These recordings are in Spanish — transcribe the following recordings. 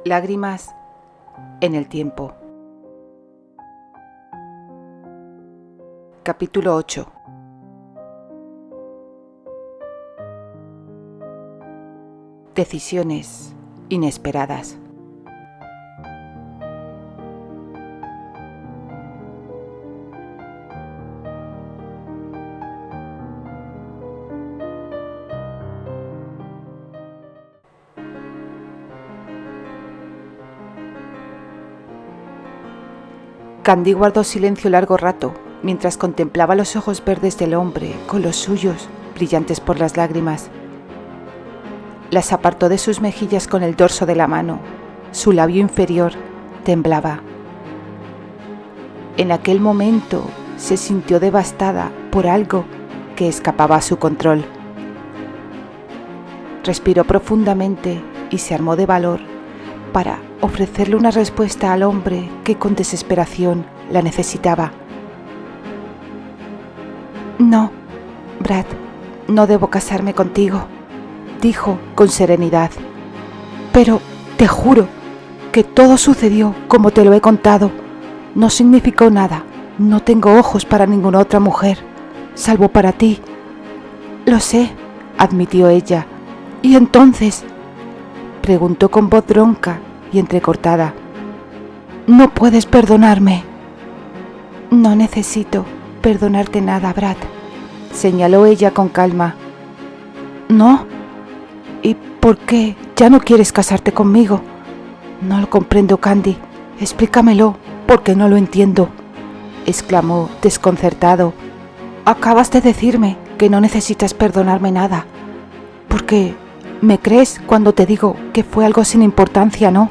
Lágrimas en el tiempo. Capítulo 8. Decisiones inesperadas. Candy guardó silencio largo rato, mientras contemplaba los ojos verdes del hombre con los suyos, brillantes por las lágrimas. Las apartó de sus mejillas con el dorso de la mano. Su labio inferior temblaba. En aquel momento se sintió devastada por algo que escapaba a su control. Respiró profundamente y se armó de valor para ofrecerle una respuesta al hombre que con desesperación la necesitaba. «No, Brad, no debo casarme contigo», dijo con serenidad. «Pero te juro que todo sucedió como te lo he contado. No significó nada. No tengo ojos para ninguna otra mujer, salvo para ti». «Lo sé», admitió ella. «¿Y entonces?», preguntó con voz ronca y entrecortada. «¿No puedes perdonarme?» «No necesito perdonarte nada, Brad», señaló ella con calma. «¿No? ¿Y por qué ya no quieres casarte conmigo?» «No lo comprendo, Candy. Explícamelo, porque no lo entiendo», exclamó desconcertado. «Acabas de decirme que no necesitas perdonarme nada. ¿Por qué me crees cuando te digo que fue algo sin importancia, no?»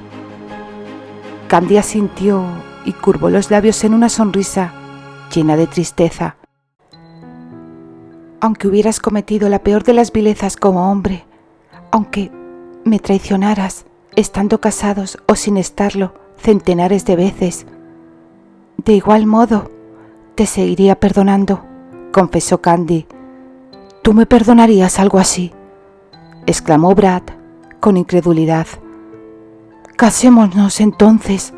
Candy asintió y curvó los labios en una sonrisa llena de tristeza. «Aunque hubieras cometido la peor de las vilezas como hombre, aunque me traicionaras, estando casados o sin estarlo centenares de veces, de igual modo te seguiría perdonando», confesó Candy. «¿Tú me perdonarías algo así?», exclamó Brad con incredulidad. «Casémonos entonces.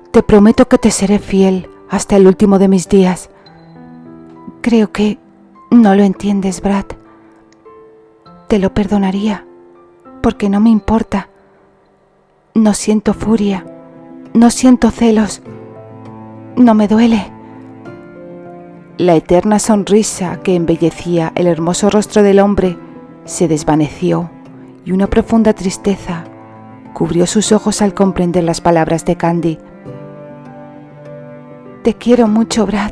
Te prometo que te seré fiel hasta el último de mis días». «Creo que no lo entiendes, Brad. Te lo perdonaría, porque no me importa. No siento furia, no siento celos, no me duele». La eterna sonrisa que embellecía el hermoso rostro del hombre se desvaneció y una profunda tristeza cubrió sus ojos al comprender las palabras de Candy. «Te quiero mucho, Brad,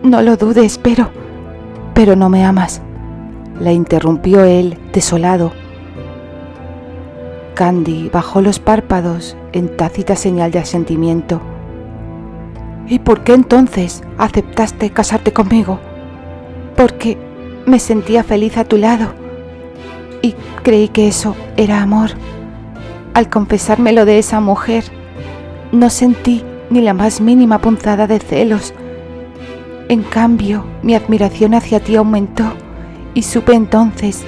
no lo dudes, pero no me amas», la interrumpió él, desolado. Candy bajó los párpados en tácita señal de asentimiento. «¿Y por qué entonces aceptaste casarte conmigo?» «Porque me sentía feliz a tu lado y creí que eso era amor. Al confesármelo de esa mujer, no sentí ni la más mínima punzada de celos. En cambio, mi admiración hacia ti aumentó y supe entonces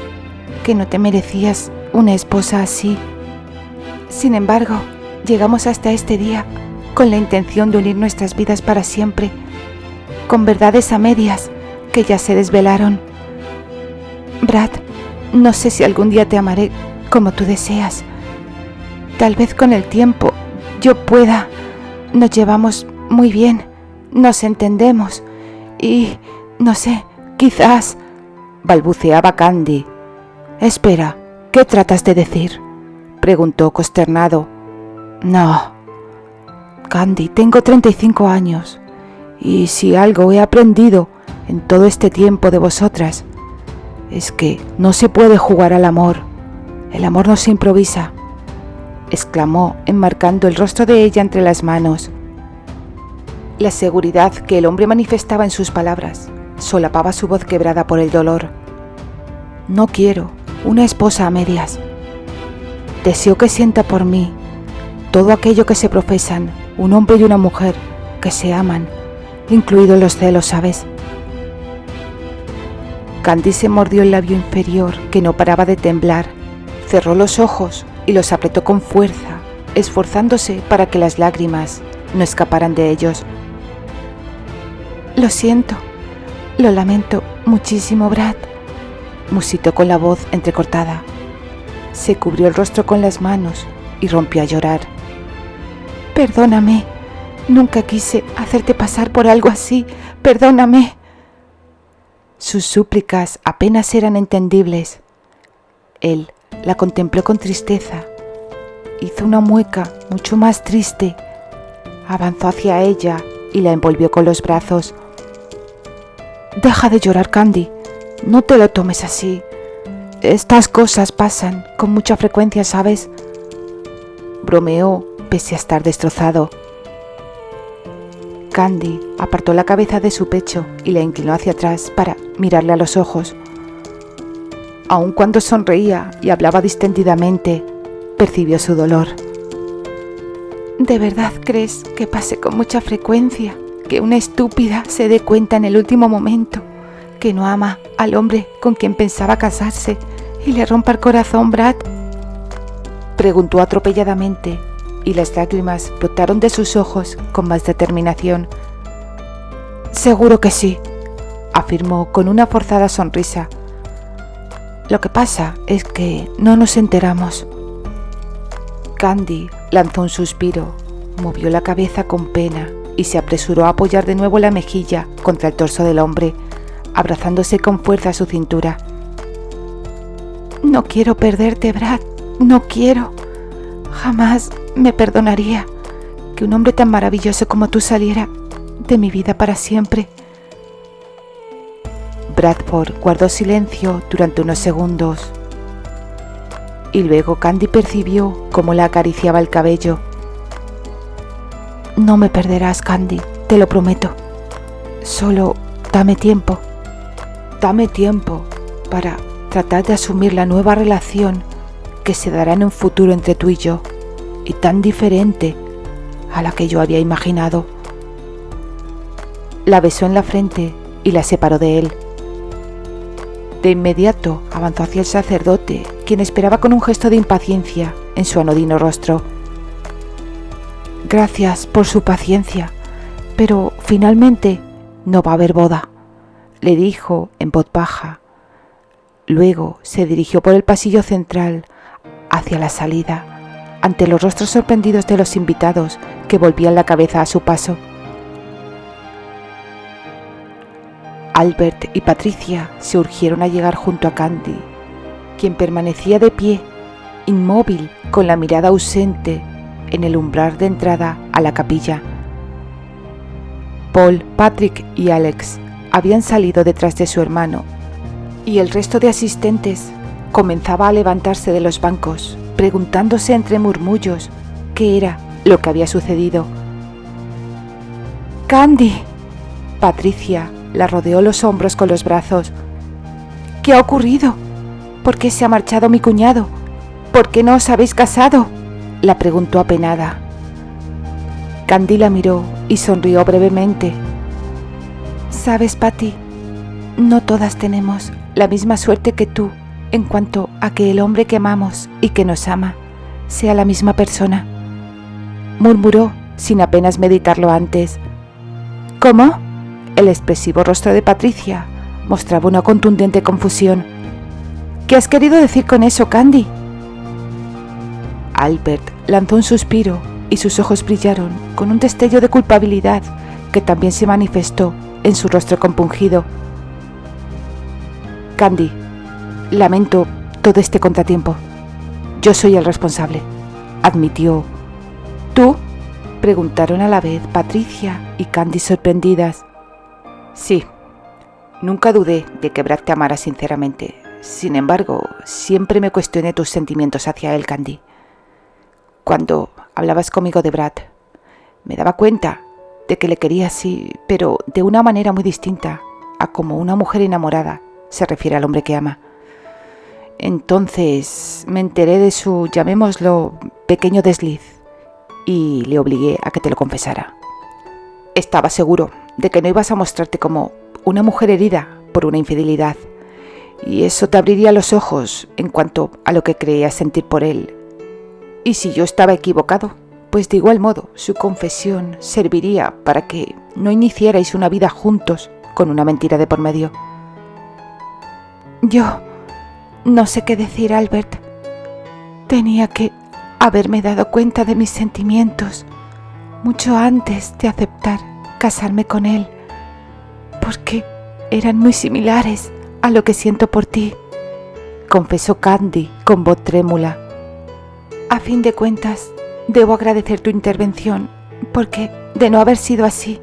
que no te merecías una esposa así. Sin embargo, llegamos hasta este día con la intención de unir nuestras vidas para siempre, con verdades a medias que ya se desvelaron. Brad, no sé si algún día te amaré como tú deseas. Tal vez con el tiempo yo pueda. Nos llevamos muy bien, nos entendemos y, no sé, quizás», balbuceaba Candy. «Espera, ¿qué tratas de decir?», preguntó consternado. «No, Candy, tengo 35 años y si algo he aprendido en todo este tiempo de vosotras es que no se puede jugar al amor. El amor no se improvisa», exclamó enmarcando el rostro de ella entre las manos. La seguridad que el hombre manifestaba en sus palabras solapaba su voz quebrada por el dolor. «No quiero una esposa a medias. Deseo que sienta por mí todo aquello que se profesan un hombre y una mujer que se aman, incluidos los celos, ¿sabes?». Candy se mordió el labio inferior que no paraba de temblar, cerró los ojos y los apretó con fuerza esforzándose para que las lágrimas no escaparan de ellos. Lo siento, lo lamento muchísimo, Brad, musitó con la voz entrecortada. Se cubrió el rostro con las manos y rompió a llorar. Perdóname, nunca quise hacerte pasar por algo así, perdóname. Sus súplicas apenas eran entendibles. Él la contempló con tristeza. Hizo una mueca mucho más triste. Avanzó hacia ella y la envolvió con los brazos. Deja de llorar, Candy. No te lo tomes así. Estas cosas pasan con mucha frecuencia, ¿sabes? Bromeó, pese a estar destrozado. Candy apartó la cabeza de su pecho y la inclinó hacia atrás para mirarle a los ojos. Aun cuando sonreía y hablaba distendidamente, percibió su dolor. ¿De verdad crees que pase con mucha frecuencia que una estúpida se dé cuenta en el último momento que no ama al hombre con quien pensaba casarse y le rompa el corazón, Brad? Preguntó atropelladamente, y las lágrimas brotaron de sus ojos con más determinación. Seguro que sí, afirmó con una forzada sonrisa. Lo que pasa es que no nos enteramos. Candy lanzó un suspiro, movió la cabeza con pena y se apresuró a apoyar de nuevo la mejilla contra el torso del hombre, abrazándose con fuerza a su cintura. No quiero perderte, Brad, no quiero. Jamás me perdonaría que un hombre tan maravilloso como tú saliera de mi vida para siempre. Bradford guardó silencio durante unos segundos y luego Candy percibió cómo la acariciaba el cabello. No me perderás, Candy, te lo prometo. Solo dame tiempo. Dame tiempo para tratar de asumir la nueva relación que se dará en un futuro entre tú y yo, y tan diferente a la que yo había imaginado. La besó en la frente y la separó de él. De inmediato avanzó hacia el sacerdote, quien esperaba con un gesto de impaciencia en su anodino rostro. Gracias por su paciencia, pero finalmente no va a haber boda, le dijo en voz baja. Luego se dirigió por el pasillo central hacia la salida, ante los rostros sorprendidos de los invitados que volvían la cabeza a su paso. Albert y Patricia se urgieron a llegar junto a Candy, quien permanecía de pie, inmóvil, con la mirada ausente en el umbral de entrada a la capilla. Paul, Patrick y Alex habían salido detrás de su hermano, y el resto de asistentes comenzaba a levantarse de los bancos, preguntándose entre murmullos qué era lo que había sucedido. ¡Candy! Patricia la rodeó los hombros con los brazos. ¿Qué ha ocurrido? ¿Por qué se ha marchado mi cuñado? ¿Por qué no os habéis casado?, la preguntó apenada. Candy la miró y sonrió brevemente. Sabes, Patty, no todas tenemos la misma suerte que tú en cuanto a que el hombre que amamos y que nos ama sea la misma persona, murmuró sin apenas meditarlo antes. ¿Cómo? El expresivo rostro de Patricia mostraba una contundente confusión. ¿Qué has querido decir con eso, Candy? Albert lanzó un suspiro y sus ojos brillaron con un destello de culpabilidad que también se manifestó en su rostro compungido. Candy, lamento todo este contratiempo. Yo soy el responsable, admitió. ¿Tú?, preguntaron a la vez Patricia y Candy sorprendidas. Sí, nunca dudé de que Brad te amara sinceramente. Sin embargo, siempre me cuestioné tus sentimientos hacia él, Candy. Cuando hablabas conmigo de Brad, me daba cuenta de que le quería así, pero de una manera muy distinta a como una mujer enamorada se refiere al hombre que ama. Entonces me enteré de su, llamémoslo, pequeño desliz y le obligué a que te lo confesara. Estaba seguro de que no ibas a mostrarte como una mujer herida por una infidelidad, y eso te abriría los ojos en cuanto a lo que creías sentir por él. Y si yo estaba equivocado, pues de igual modo su confesión serviría para que no iniciarais una vida juntos con una mentira de por medio. Yo no sé qué decir, Albert. Tenía que haberme dado cuenta de mis sentimientos mucho antes de aceptar casarme con él, porque eran muy similares a lo que siento por ti, confesó Candy con voz trémula. A fin de cuentas, debo agradecer tu intervención, porque de no haber sido así,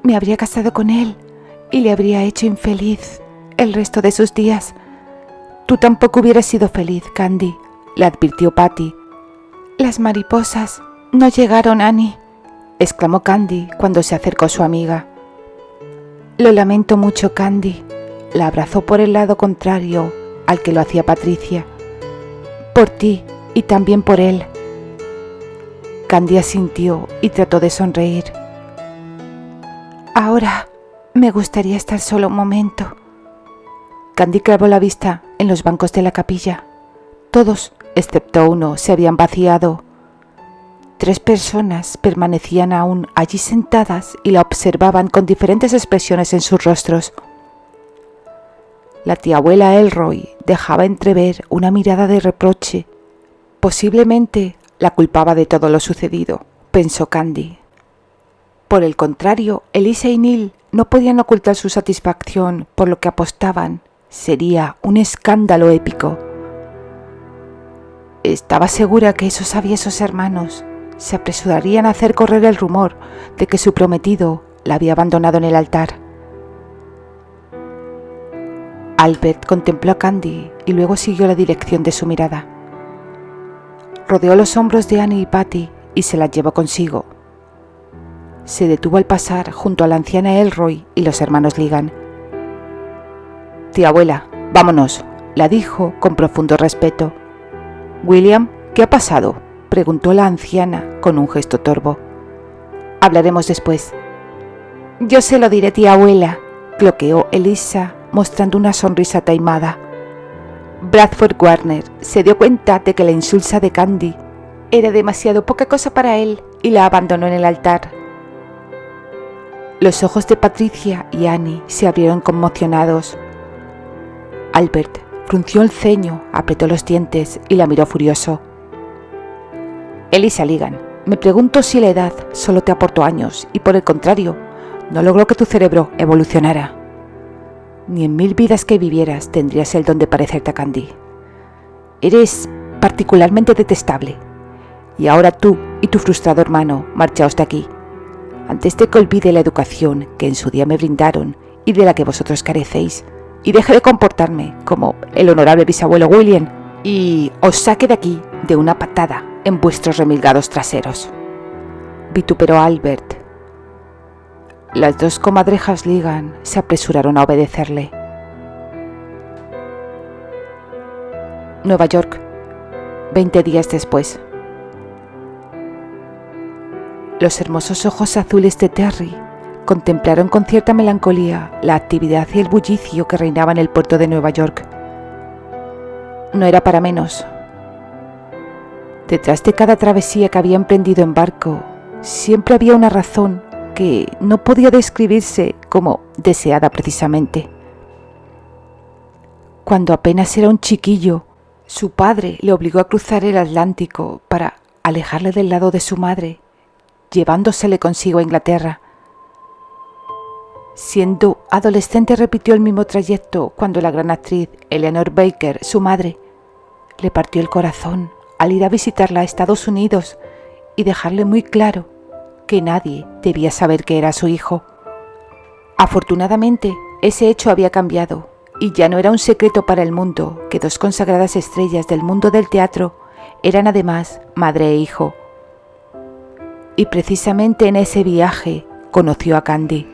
me habría casado con él y le habría hecho infeliz el resto de sus días. Tú tampoco hubieras sido feliz, Candy, le advirtió Patty. Las mariposas no llegaron, Annie, exclamó Candy cuando se acercó a su amiga. Lo lamento mucho, Candy, la abrazó por el lado contrario al que lo hacía Patricia. Por ti y también por él. Candy asintió y trató de sonreír. Ahora me gustaría estar solo un momento. Candy clavó la vista en los bancos de la capilla. Todos, excepto uno, se habían vaciado. 3 personas permanecían aún allí sentadas y la observaban con diferentes expresiones en sus rostros. La tía abuela Elroy dejaba entrever una mirada de reproche. Posiblemente la culpaba de todo lo sucedido, pensó Candy. Por el contrario, Elisa y Neil no podían ocultar su satisfacción por lo que apostaban sería un escándalo épico. Estaba segura que esos aviesos hermanos se apresurarían a hacer correr el rumor de que su prometido la había abandonado en el altar. Albert contempló a Candy y luego siguió la dirección de su mirada. Rodeó los hombros de Annie y Patty y se las llevó consigo. Se detuvo al pasar junto a la anciana Elroy y los hermanos Ligan. «Tía abuela, vámonos», la dijo con profundo respeto. «William, ¿qué ha pasado?», preguntó la anciana con un gesto torvo. «Hablaremos después». «Yo se lo diré, tía abuela», cloqueó Elisa mostrando una sonrisa taimada. Bradford Warner se dio cuenta de que la insulsa de Candy era demasiado poca cosa para él y la abandonó en el altar. Los ojos de Patricia y Annie se abrieron conmocionados. Albert frunció el ceño, apretó los dientes y la miró furioso. «Elisa Ligan, me pregunto si la edad solo te aportó años y por el contrario, no logró que tu cerebro evolucionara. Ni en 1000 vidas que vivieras tendrías el don de parecerte a Candy. Eres particularmente detestable. Y ahora tú y tu frustrado hermano marchaos de aquí, antes de que olvide la educación que en su día me brindaron y de la que vosotros carecéis, y deje de comportarme como el honorable bisabuelo William, y os saque de aquí de una patada en vuestros remilgados traseros», vituperó Albert. Las 2 comadrejas Ligan se apresuraron a obedecerle. Nueva York, 20 días después. Los hermosos ojos azules de Terry contemplaron con cierta melancolía la actividad y el bullicio que reinaba en el puerto de Nueva York. No era para menos. Detrás de cada travesía que había emprendido en barco, siempre había una razón que no podía describirse como deseada precisamente. Cuando apenas era un chiquillo, su padre le obligó a cruzar el Atlántico para alejarle del lado de su madre, llevándosele consigo a Inglaterra. Siendo adolescente repitió el mismo trayecto cuando la gran actriz Eleanor Baker, su madre, le partió el corazón al ir a visitarla a Estados Unidos y dejarle muy claro que nadie debía saber que era su hijo. Afortunadamente, ese hecho había cambiado y ya no era un secreto para el mundo que 2 consagradas estrellas del mundo del teatro eran además madre e hijo. Y precisamente en ese viaje conoció a Candy.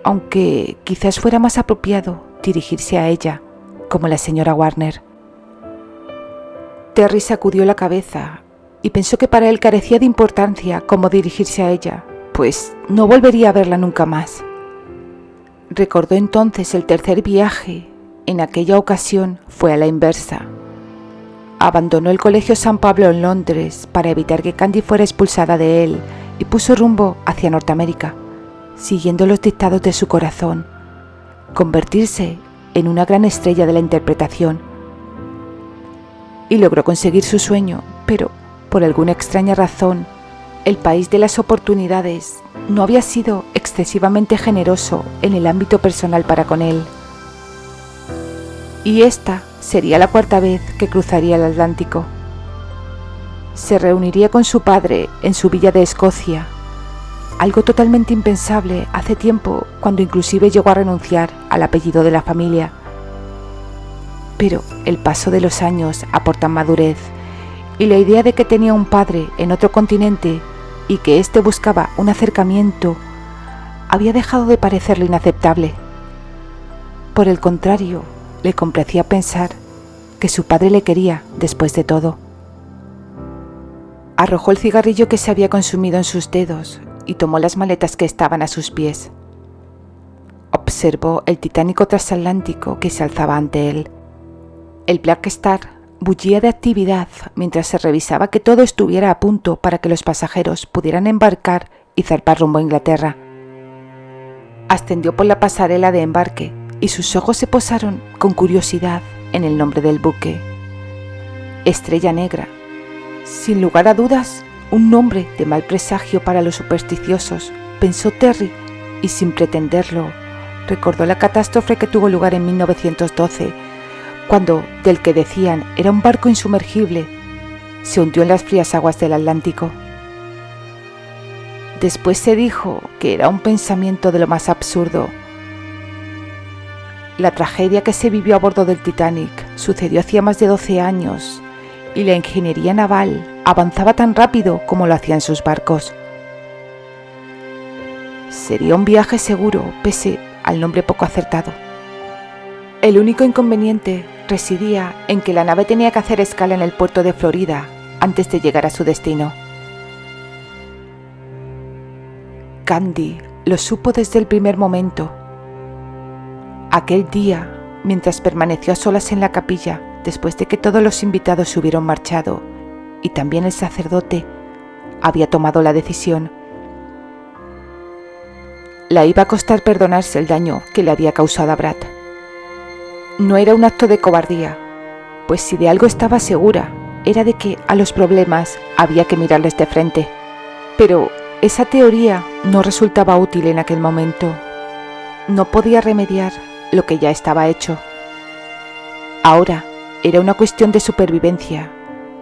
Aunque quizás fuera más apropiado dirigirse a ella, como la señora Warner. Terry sacudió la cabeza y pensó que para él carecía de importancia cómo dirigirse a ella, pues no volvería a verla nunca más. Recordó entonces el tercer viaje. En aquella ocasión fue a la inversa. abandonó el Colegio San Pablo en Londres para evitar que Candy fuera expulsada de él y puso rumbo hacia Norteamérica, siguiendo los dictados de su corazón, convertirse en una gran estrella de la interpretación. Y logró conseguir su sueño, pero por alguna extraña razón, el país de las oportunidades no había sido excesivamente generoso en el ámbito personal para con él. Y esta sería la cuarta vez que cruzaría el Atlántico. Se reuniría con su padre en su villa de Escocia, algo totalmente impensable hace tiempo, cuando inclusive llegó a renunciar al apellido de la familia. Pero el paso de los años aporta madurez, y la idea de que tenía un padre en otro continente y que éste buscaba un acercamiento había dejado de parecerle inaceptable. Por el contrario, le complacía pensar que su padre le quería después de todo. Arrojó el cigarrillo que se había consumido en sus dedos y tomó las maletas que estaban a sus pies. Observó el titánico transatlántico que se alzaba ante él. El Black Star bullía de actividad mientras se revisaba que todo estuviera a punto para que los pasajeros pudieran embarcar y zarpar rumbo a Inglaterra. Ascendió por la pasarela de embarque y sus ojos se posaron con curiosidad en el nombre del buque. Estrella Negra. Sin lugar a dudas, un nombre de mal presagio para los supersticiosos, pensó Terry, y sin pretenderlo, recordó la catástrofe que tuvo lugar en 1912, cuando, del que decían era un barco insumergible, se hundió en las frías aguas del Atlántico. Después se dijo que era un pensamiento de lo más absurdo. La tragedia que se vivió a bordo del Titanic sucedió hacía más de 12 años, y la ingeniería naval avanzaba tan rápido como lo hacían sus barcos. Sería un viaje seguro, pese al nombre poco acertado. El único inconveniente residía en que la nave tenía que hacer escala en el puerto de Florida antes de llegar a su destino. Candy lo supo desde el primer momento. Aquel día, mientras permaneció a solas en la capilla, después de que todos los invitados se hubieron marchado, y también el sacerdote, había tomado la decisión. La iba a costar perdonarse el daño que le había causado a Brad. No era un acto de cobardía, pues si de algo estaba segura, era de que a los problemas había que mirarles de frente. Pero esa teoría no resultaba útil en aquel momento. No podía remediar lo que ya estaba hecho. Ahora era una cuestión de supervivencia,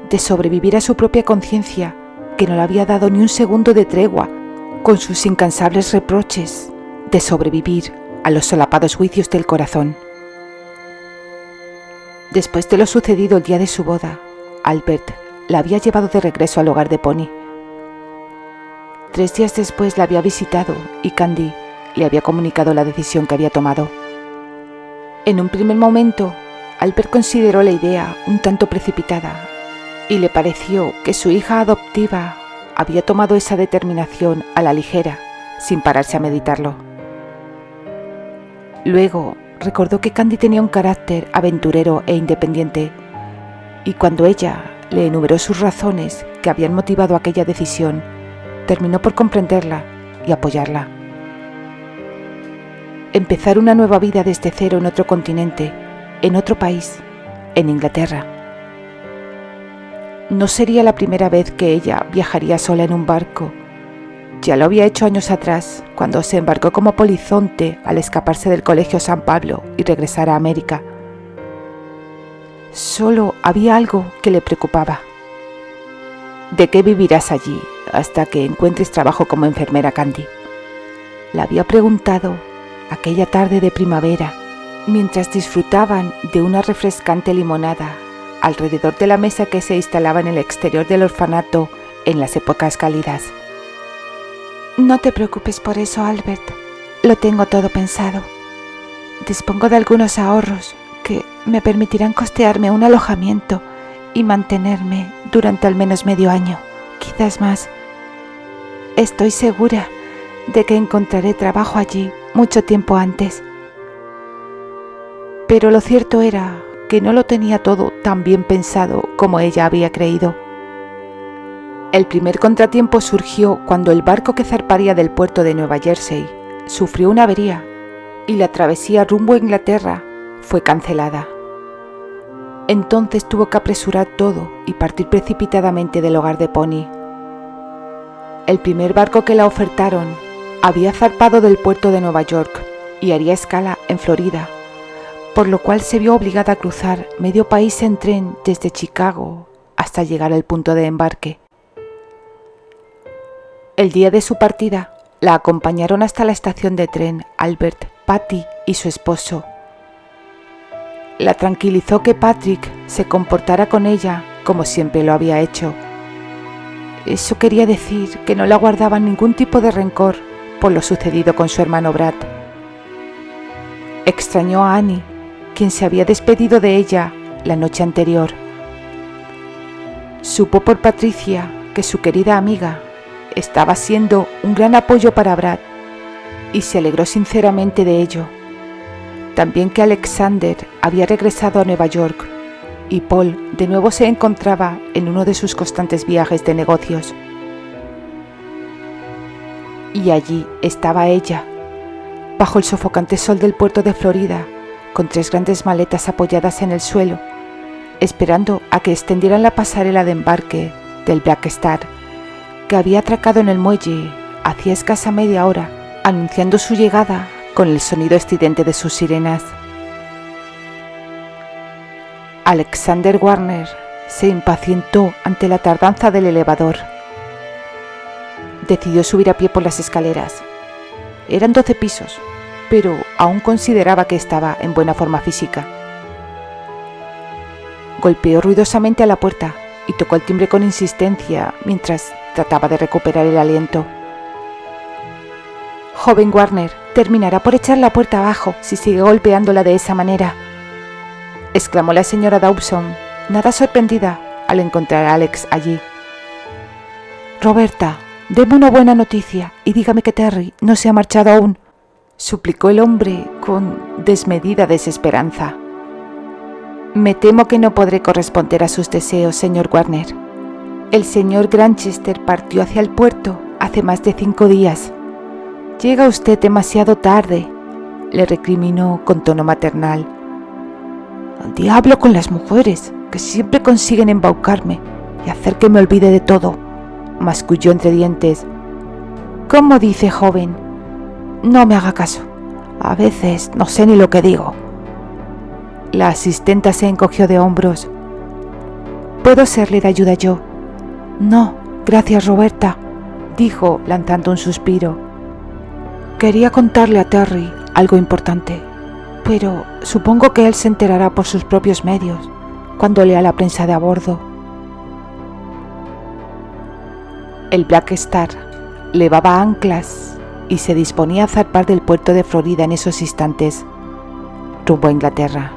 de sobrevivir a su propia conciencia, que no le había dado ni un segundo de tregua con sus incansables reproches, de sobrevivir a los solapados juicios del corazón. Después de lo sucedido el día de su boda, Albert la había llevado de regreso al hogar de Pony. 3 días después la había visitado y Candy le había comunicado la decisión que había tomado. En un primer momento, Albert consideró la idea un tanto precipitada y le pareció que su hija adoptiva había tomado esa determinación a la ligera, sin pararse a meditarlo. Luego recordó que Candy tenía un carácter aventurero e independiente, y cuando ella le enumeró sus razones que habían motivado aquella decisión, terminó por comprenderla y apoyarla. Empezar una nueva vida desde cero en otro continente, en otro país, en Inglaterra. No sería la primera vez que ella viajaría sola en un barco. Ya lo había hecho años atrás, cuando se embarcó como polizonte al escaparse del Colegio San Pablo y regresar a América. Solo había algo que le preocupaba. ¿De qué vivirás allí hasta que encuentres trabajo como enfermera, Candy? Le había preguntado aquella tarde de primavera, mientras disfrutaban de una refrescante limonada alrededor de la mesa que se instalaba en el exterior del orfanato en las épocas cálidas. No te preocupes por eso, Albert. Lo tengo todo pensado. Dispongo de algunos ahorros que me permitirán costearme un alojamiento y mantenerme durante al menos medio año, quizás más. Estoy segura de que encontraré trabajo allí mucho tiempo antes. Pero lo cierto era que no lo tenía todo tan bien pensado como ella había creído. El primer contratiempo surgió cuando el barco que zarparía del puerto de Nueva Jersey sufrió una avería y la travesía rumbo a Inglaterra fue cancelada. Entonces tuvo que apresurar todo y partir precipitadamente del hogar de Pony. El primer barco que la ofertaron había zarpado del puerto de Nueva York y haría escala en Florida, por lo cual se vio obligada a cruzar medio país en tren desde Chicago hasta llegar al punto de embarque. El día de su partida, la acompañaron hasta la estación de tren Albert, Patty y su esposo. La tranquilizó que Patrick se comportara con ella como siempre lo había hecho. Eso quería decir que no le guardaban ningún tipo de rencor por lo sucedido con su hermano Brad. Extrañó a Annie, quien se había despedido de ella la noche anterior. Supo por Patricia que su querida amiga estaba siendo un gran apoyo para Brad y se alegró sinceramente de ello. También que Alexander había regresado a Nueva York y Paul de nuevo se encontraba en uno de sus constantes viajes de negocios. Y allí estaba ella, bajo el sofocante sol del puerto de Florida, con 3 grandes maletas apoyadas en el suelo, esperando a que extendieran la pasarela de embarque del Black Star, que había atracado en el muelle hacía escasa media hora, anunciando su llegada con el sonido estridente de sus sirenas. Alexander Warner se impacientó ante la tardanza del elevador. Decidió subir a pie por las escaleras. Eran 12 pisos, pero aún consideraba que estaba en buena forma física. Golpeó ruidosamente a la puerta y tocó el timbre con insistencia mientras trataba de recuperar el aliento. «Joven Warner, terminará por echar la puerta abajo si sigue golpeándola de esa manera», exclamó la señora Dawson, nada sorprendida al encontrar a Alex allí. «Roberta, deme una buena noticia y dígame que Terry no se ha marchado aún», suplicó el hombre con desmedida desesperanza. «Me temo que no podré corresponder a sus deseos, señor Warner. El señor Granchester partió hacia el puerto hace más de 5 días. Llega usted demasiado tarde», le recriminó con tono maternal. «Al diablo con las mujeres, que siempre consiguen embaucarme y hacer que me olvide de todo», masculló entre dientes. «¿Cómo dice, joven? No me haga caso. A veces no sé ni lo que digo». La asistenta se encogió de hombros. «¿Puedo serle de ayuda yo?» «No, gracias, Roberta», dijo lanzando un suspiro. «Quería contarle a Terry algo importante, pero supongo que él se enterará por sus propios medios cuando lea la prensa de a bordo». El Black Star levaba anclas y se disponía a zarpar del puerto de Florida en esos instantes, rumbo a Inglaterra.